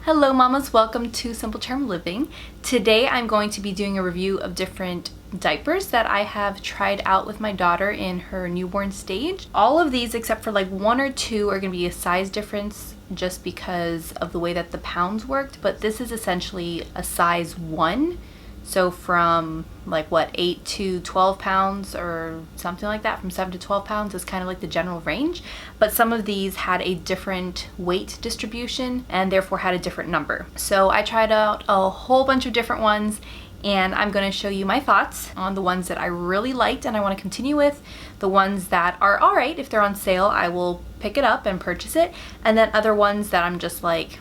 Hello mamas, welcome to Simple Charm Living. Today I'm going to be doing a review of different diapers that I have tried out with my daughter in her newborn stage. All of these except for like one or two are going to be a size difference just because of the way that the pounds worked, but this is essentially a size 1. So from like what, 8 to 12 pounds or something like that, from 7 to 12 pounds is kind of like the general range. But some of these had a different weight distribution and therefore had a different number. So I tried out a whole bunch of different ones and I'm going to show you my thoughts on the ones that I really liked and I want to continue with. The ones that are alright, if they're on sale, I will pick it up and purchase it. And then other ones that I'm just like,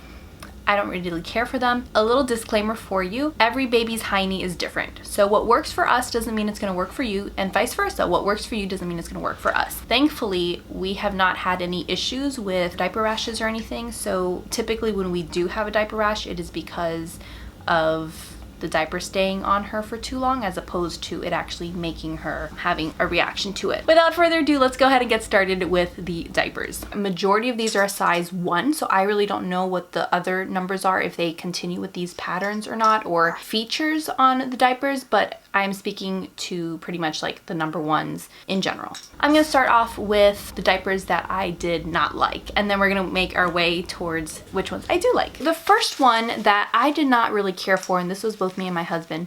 I don't really care for them. A little disclaimer for you, every baby's hiney is different. So what works for us doesn't mean it's gonna work for you, and vice versa. What works for you doesn't mean it's gonna work for us. Thankfully, we have not had any issues with diaper rashes or anything. So typically when we do have a diaper rash, it is because of the diaper staying on her for too long as opposed to it actually making her having a reaction to it. Without further ado, let's go ahead and get started with the diapers. A majority of these are a size 1, so I really don't know what the other numbers are, if they continue with these patterns or not, or features on the diapers, but I'm speaking to pretty much like the number ones in general. I'm gonna start off with the diapers that I did not like, and then we're gonna make our way towards which ones I do like. The first one that I did not really care for, and this was both me and my husband,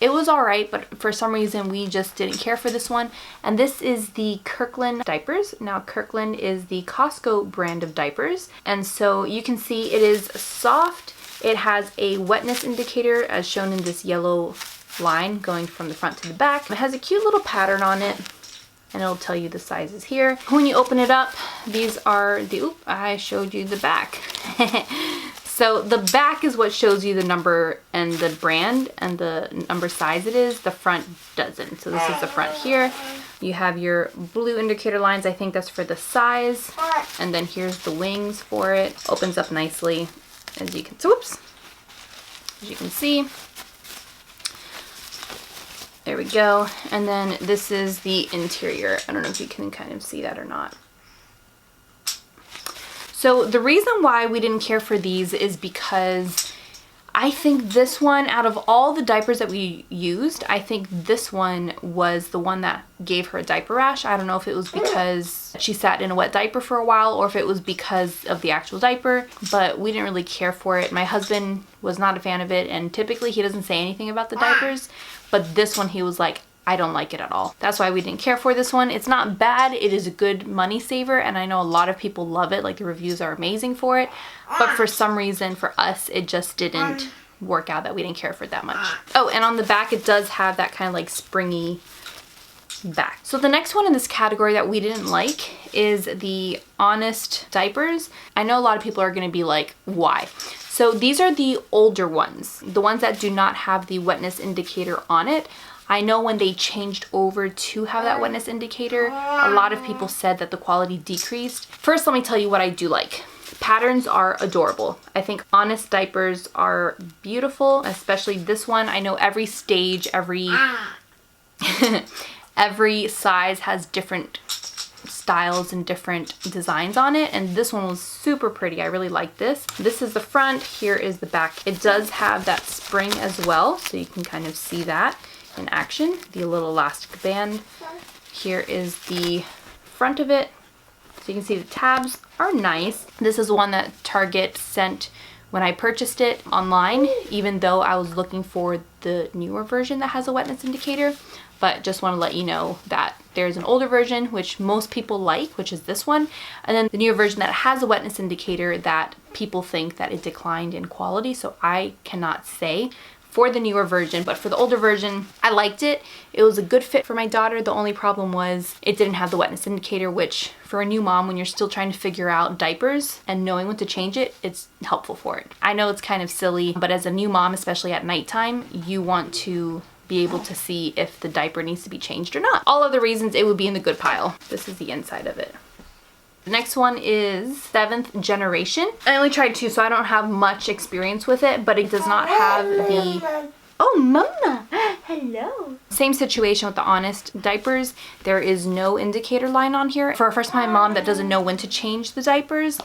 it was alright, but for some reason we just didn't care for this one, and this is the Kirkland diapers. Now Kirkland is the Costco brand of diapers, and so you can see it is soft. It has a wetness indicator as shown in this yellow line going from the front to the back. It has a cute little pattern on it and it'll tell you the sizes here. When you open it up, these are the, I showed you the back. So the back is what shows you the number and the brand and the number size it is. The front doesn't. So this is the front here. You have your blue indicator lines. I think that's for the size. And then here's the wings for it. Opens up nicely as you can, as you can see. There we go. And then this is the interior. I don't know if you can kind of see that or not. So the reason why we didn't care for these is because I think this one, out of all the diapers that we used, I think this one was the one that gave her a diaper rash. I don't know if it was because she sat in a wet diaper for a while or if it was because of the actual diaper, but we didn't really care for it. My husband was not a fan of it, and typically he doesn't say anything about the diapers, but this one he was like, I don't like it at all. That's why we didn't care for this one. It's not bad. It is a good money saver, and I know a lot of people love it. Like, the reviews are amazing for it, but for some reason for us it just didn't work out, that we didn't care for it that much. Oh, and on the back it does have that kind of like springy back. So the next one in this category that we didn't like is the Honest diapers. I know a lot of people are going to be like, why? So these are the older ones, the ones that do not have the wetness indicator on it. I know when they changed over to have that wetness indicator, a lot of people said that the quality decreased. First, let me tell you what I do like. Patterns are adorable. I think Honest diapers are beautiful, especially this one. I know every stage, every size has different styles and different designs on it, and this one was super pretty. I really like this. This is the front, here is the back. It does have that spring as well, so you can kind of see that in action, the little elastic band. Here is the front of it, so you can see the tabs are nice. This is one that Target sent when I purchased it online, even though I was looking for the newer version that has a wetness indicator. But just want to let you know that there's an older version, which most people like, which is this one, and then the newer version that has a wetness indicator that people think that it declined in quality. So I cannot say for the newer version, but for the older version, I liked it. It was a good fit for my daughter. The only problem was it didn't have the wetness indicator, which for a new mom, when you're still trying to figure out diapers and knowing when to change it, it's helpful for it. I know it's kind of silly, but as a new mom, especially at nighttime, you want to be able to see if the diaper needs to be changed or not. All other reasons, it would be in the good pile. This is the inside of it. The next one is 7th generation. I only tried 2, so I don't have much experience with it, but it does not have the... Oh, mama! Hello! Same situation with the Honest diapers. There is no indicator line on here. For a first-time mom that doesn't know when to change the diapers,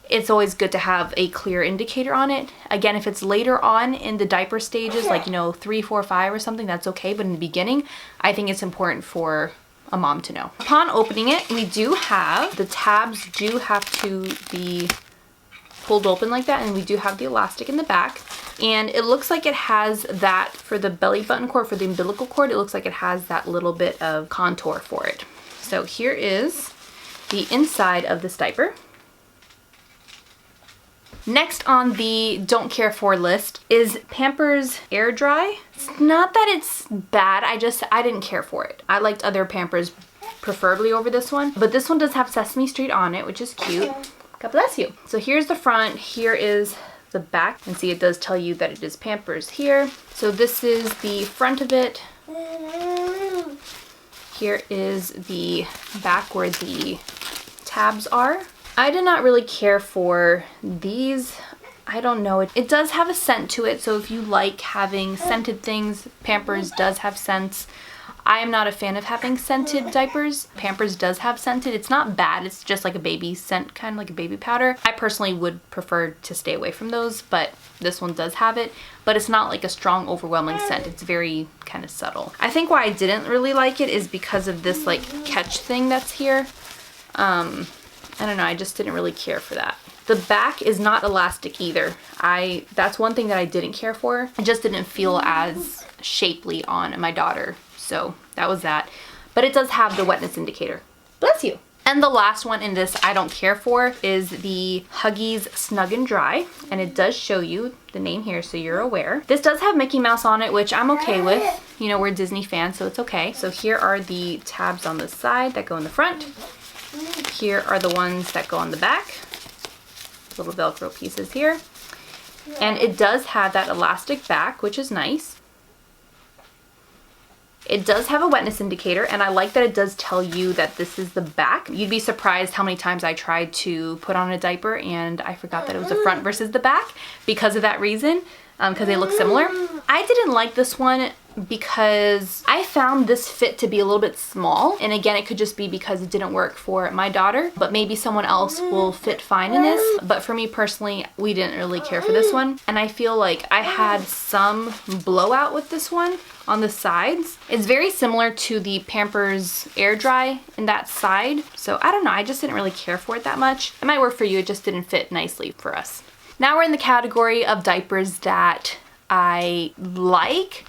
it's always good to have a clear indicator on it. Again, if it's later on in the diaper stages, like, you know, 3, 4, 5 or something, that's okay. But in the beginning, I think it's important for a mom to know. Upon opening it, we do have, the tabs do have to be pulled open like that, and we do have the elastic in the back. And it looks like it has that for the belly button cord, for the umbilical cord, it looks like it has that little bit of contour for it. So here is the inside of this diaper. Next on the don't care for list is Pampers Air Dry. It's not that it's bad, I didn't care for it. I liked other Pampers preferably over this one, but this one does have Sesame Street on it, which is cute. God bless you. So here's the front, here is the back, and see it does tell you that it is Pampers here. So this is the front of it. Here is the back where the tabs are. I did not really care for these. I don't know. It does have a scent to it, so if you like having scented things, Pampers does have scents. I am not a fan of having scented diapers. Pampers does have scented. It's not bad. It's just like a baby scent, kind of like a baby powder. I personally would prefer to stay away from those, but this one does have it. But it's not like a strong, overwhelming scent. It's very kind of subtle. I think why I didn't really like it is because of this like catch thing that's here. I don't know, I just didn't really care for that. The back is not elastic either. That's one thing that I didn't care for. It just didn't feel as shapely on my daughter. So that was that. But it does have the wetness indicator. Bless you. And the last one in this I don't care for is the Huggies Snug and Dry. And it does show you the name here so you're aware. This does have Mickey Mouse on it, which I'm okay with. You know, we're Disney fans, so it's okay. So here are the tabs on the side that go in the front. Here are the ones that go on the back. Little Velcro pieces here. And it does have that elastic back, which is nice. It does have a wetness indicator, and I like that it does tell you that this is the back. You'd be surprised how many times I tried to put on a diaper and I forgot that it was the front versus the back because of that reason, because they look similar. I didn't like this one because I found this fit to be a little bit small, and again, it could just be because it didn't work for my daughter, but maybe someone else will fit fine in this. But for me personally, we didn't really care for this one, and I feel like I had some blowout with this one on the sides. It's very similar to the Pampers Air Dry in that side, so I don't know, I just didn't really care for it that much. It might work for you, it just didn't fit nicely for us. Now we're in the category of diapers that I like,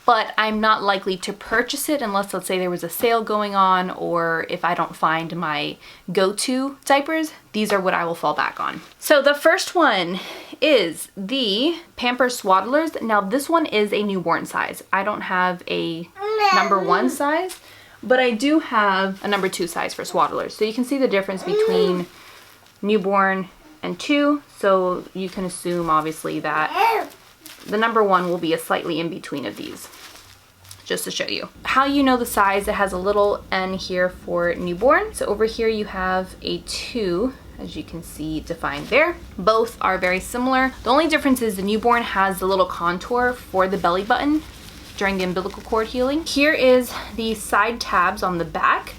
but I'm not likely to purchase it unless, let's say, there was a sale going on, or if I don't find my go-to diapers, these are what I will fall back on. So the first one is the Pampers SWADDLERS. Now this one is a newborn size. I don't have a #1 size, but I do have a #2 size for SWADDLERS. So you can see the difference between newborn and 2. So you can assume obviously that the #1 will be a slightly in between of these, just to show you. How you know the size, it has a little N here for newborn. So over here you have a 2, as you can see defined there. Both are very similar. The only difference is the newborn has the little contour for the belly button during the umbilical cord healing. Here is the side tabs on the back.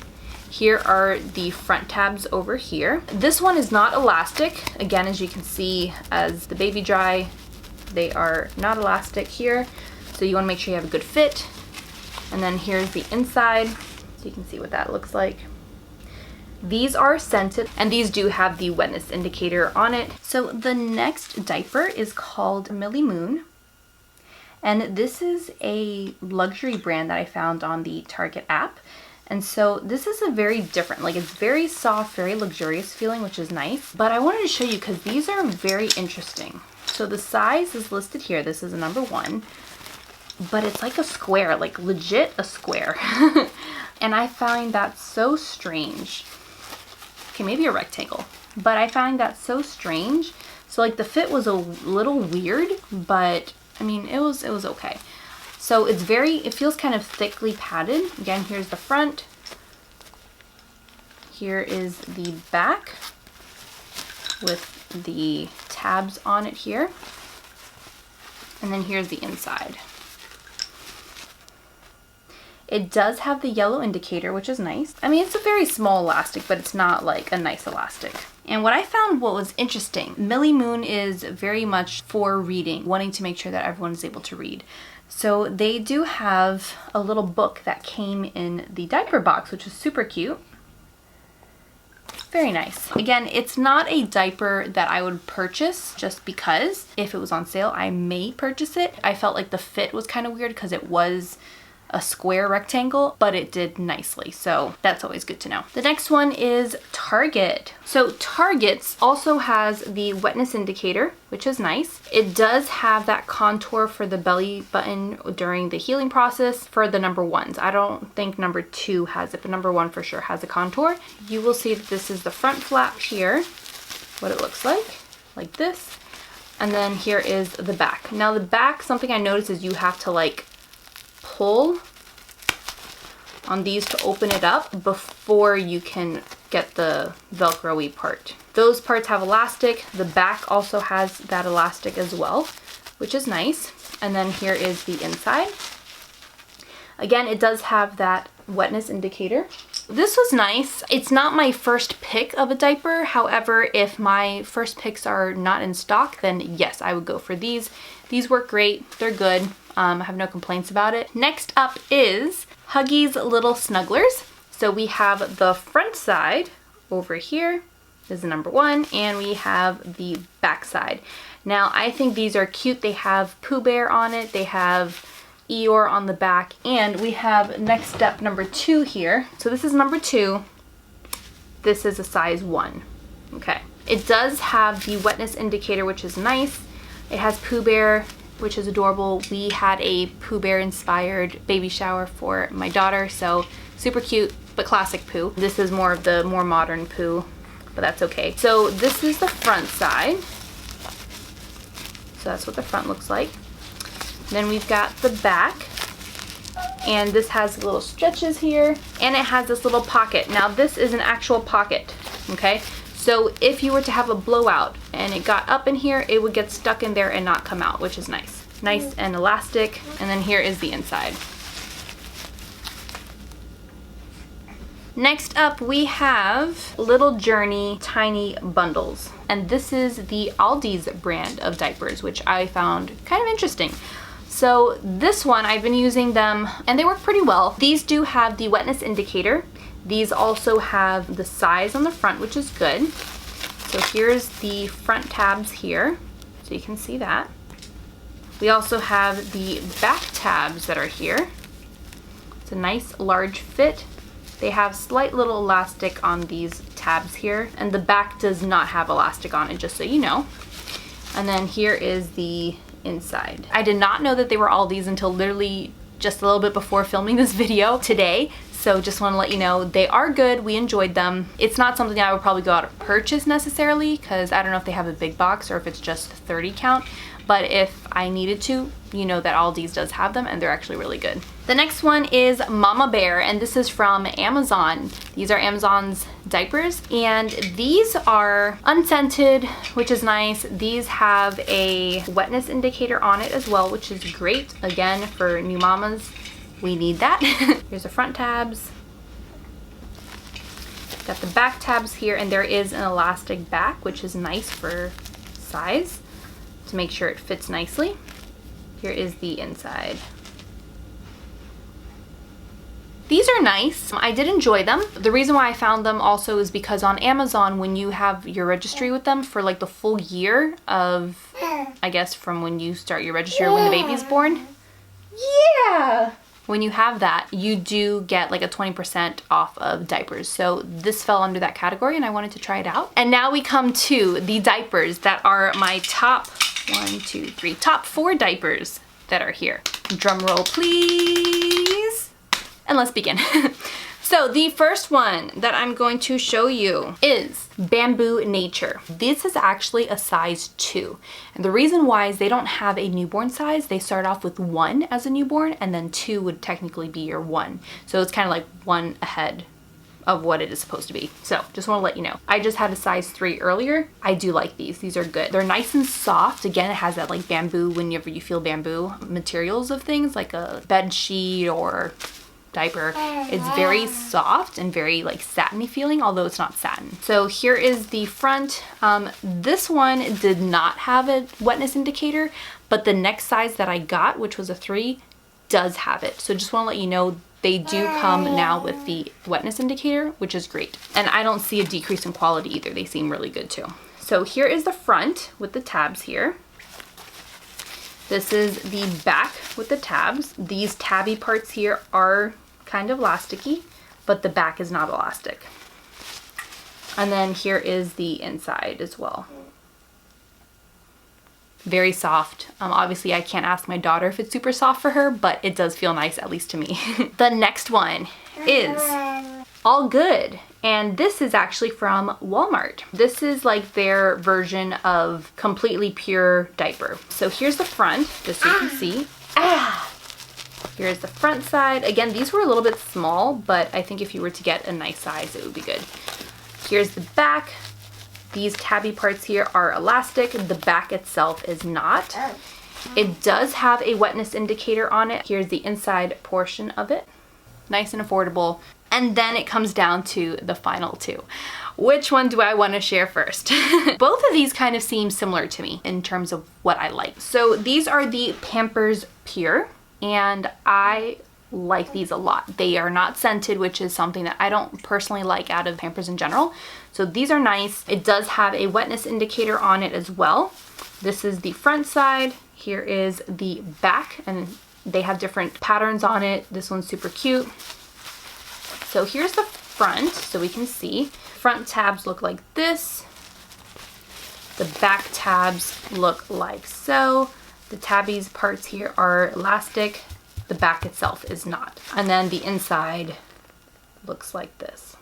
Here are the front tabs over here. This one is not elastic. Again, as you can see, as the Baby Dry, they are not elastic here, so you want to make sure you have a good fit. And then here's the inside, so you can see what that looks like. These are scented, and these do have the wetness indicator on it. So the next diaper is called MILLIE Moon, and this is a luxury brand that I found on the Target app. And so this is a very different, like, it's very soft, very luxurious feeling, which is nice. But I wanted to show you because these are very interesting. So the size is listed here. This is a #1, but it's like a square, like legit a square. And I find that so strange. Okay, maybe a rectangle, but I find that so strange. So like the fit was a little weird, but I mean, it was okay. So it feels kind of thickly padded. Again, here's the front. Here is the back with the tabs on it here. And then here's the inside. It does have the yellow indicator, which is nice. I mean, it's a very small elastic, but it's not like a nice elastic. And what I found what was interesting, Millie Moon is very much for reading, wanting to make sure that everyone is able to read. So they do have a little book that came in the diaper box, which is super cute. Very nice. Again, it's not a diaper that I would purchase just because if it was on sale, I may purchase it. I felt like the fit was kind of weird because it was a square rectangle, but it did nicely. So that's always good to know. The next one is Target. So Target's also has the wetness indicator, which is nice. It does have that contour for the belly button during the healing process for the number ones. I don't think number 2 has it, but number 1 for sure has a contour. You will see that this is the front flap here, what it looks like this. And then here is the back. Now the back, something I noticed is you have to like pull on these to open it up before you can get the Velcro-y part. Those parts have elastic. The back also has that elastic as well, which is nice. And then here is the inside. Again, it does have that wetness indicator. This was nice. It's not my first pick of a diaper. However, if my first picks are not in stock, then yes, I would go for these. These work great. They're good. I have no complaints about it. Next up is Huggies Little Snugglers. So we have the front side over here is the number 1, and we have the back side. Now I think these are cute. They have Pooh Bear on it. They have Eeyore on the back, and we have next step number 2 here. So this is number 2. This is a size 1. Okay. It does have the wetness indicator, which is nice. It has Pooh Bear, which is adorable. We had a Pooh Bear inspired baby shower for my daughter, so super cute, but classic Pooh. This is more of the more modern Pooh, but that's okay. So this is the front side. So that's what the front looks like. Then we've got the back, and this has little stretches here, and it has this little pocket. Now this is an actual pocket, okay? So if you were to have a blowout and it got up in here, it would get stuck in there and not come out, which is nice. Nice and elastic. And then here is the inside. Next up, we have Little Journey Tiny Bundles. And this is the Aldi's brand of diapers, which I found kind of interesting. So this one, I've been using them and they work pretty well. These do have the wetness indicator. These also have the size on the front, which is good. So here's the front tabs here, so you can see that. We also have the back tabs that are here. It's a nice large fit. They have slight little elastic on these tabs here, and the back does not have elastic on it, just so you know. And then here is the inside. I did not know that they were Aldi's until literally just a little bit before filming this video today. So just want to let you know they are good. We enjoyed them. It's not something I would probably go out and purchase necessarily, because I don't know if they have a big box or if it's just 30 count. But if I needed to, you know that Aldi's does have them and they're actually really good. The next one is Mama Bear, and this is from Amazon. These are Amazon's diapers, and these are unscented, which is nice. These have a wetness indicator on it as well, which is great. Again, for new mamas, we need that. Here's the front tabs. Got the back tabs here, and there is an elastic back, which is nice for size to make sure it fits nicely. Here is the inside. These are nice. I did enjoy them. The reason why I found them also is because on Amazon, when you have your registry with them for like the full year of, I guess from when you start your registry or when the baby's born. Yeah! When you have that, you do get like a 20% off of diapers. So this fell under that category and I wanted to try it out. And now we come to the diapers that are my top top 4 diapers that are here. Drum roll, please. And let's begin. So the first one that I'm going to show you is Bamboo Nature. This is actually a size 2. And the reason why is they don't have a newborn size. They start off with 1 as a newborn, and then 2 would technically be your 1. So it's kind of like 1 ahead of what it is supposed to be. So just want to let you know. I just had a size 3 earlier. I do like these. These are good. They're nice and soft. Again, it has that like bamboo, whenever you feel bamboo materials of things, like a bed sheet or diaper. It's very soft and very like satiny feeling, although it's not satin. So here is the front. This one did not have a wetness indicator, but the next size that I got, which was a 3, does have it. So just want to let you know they do come now with the wetness indicator, which is great. And I don't see a decrease in quality either. They seem really good too. So here is the front with the tabs here. This is the back with the tabs. These tabby parts here are kind of elasticy, but the back is not elastic. And then here is the inside as well. Very soft. Obviously I can't ask my daughter if it's super soft for her, but it does feel nice, at least to me. The next one is All Good. And this is actually from Walmart. This is like their version of completely pure diaper. So here's the front, just so you can see. Here's the front side. Again, these were a little bit small, but I think if you were to get a nice size, it would be good. Here's the back. These tabby parts here are elastic. The back itself is not. It does have a wetness indicator on it. Here's the inside portion of it. Nice and affordable. And then it comes down to the final 2. Which one do I want to share first? Both of these kind of seem similar to me in terms of what I like. So these are the Pampers Pure, and I like these a lot. They are not scented, which is something that I don't personally like out of Pampers in general. So these are nice. It does have a wetness indicator on it as well. This is the front side. Here is the back, and they have different patterns on it. This one's super cute. So here's the front, so we can see. Front tabs look like this. The back tabs look like so. The tabbies parts here are elastic. The back itself is not. And then the inside looks like this.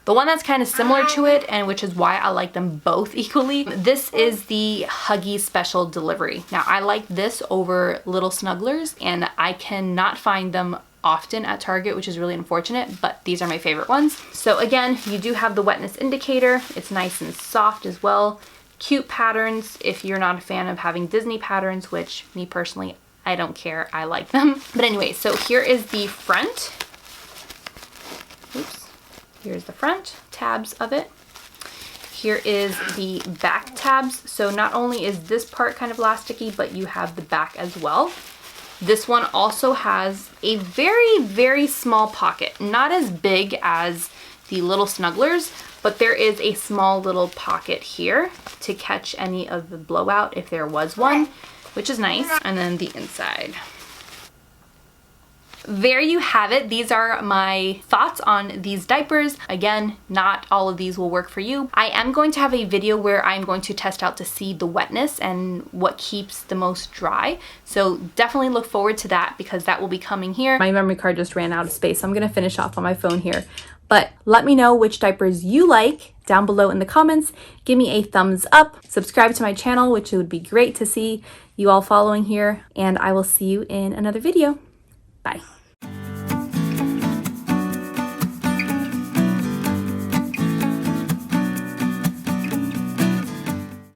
The one that's kind of similar to it, and which is why I like them both equally, this is the Huggies Special Delivery. Now I like this over Little Snugglers, and I cannot find them often at Target, which is really unfortunate, but these are my favorite ones. So again, you do have the wetness indicator. It's nice and soft as well. Cute patterns if you're not a fan of having Disney patterns, which me personally, I don't care. I like them. But anyway, so here is the front. Oops. Here's the front tabs of it. Here is the back tabs. So not only is this part kind of elasticy, but you have the back as well. This one also has a very, very small pocket. Not as big as the Little Snugglers, but there is a small little pocket here to catch any of the blowout if there was one, which is nice. And then the inside. There you have it. These are my thoughts on these diapers. Again, not all of these will work for you. I am going to have a video where I'm going to test out to see the wetness and what keeps the most dry. So definitely look forward to that, because that will be coming here. My memory card just ran out of space, so I'm gonna finish off on my phone here. But let me know which diapers you like down below in the comments. Give me a thumbs up, subscribe to my channel, which would be great to see you all following here, and I will see you in another video. Bye.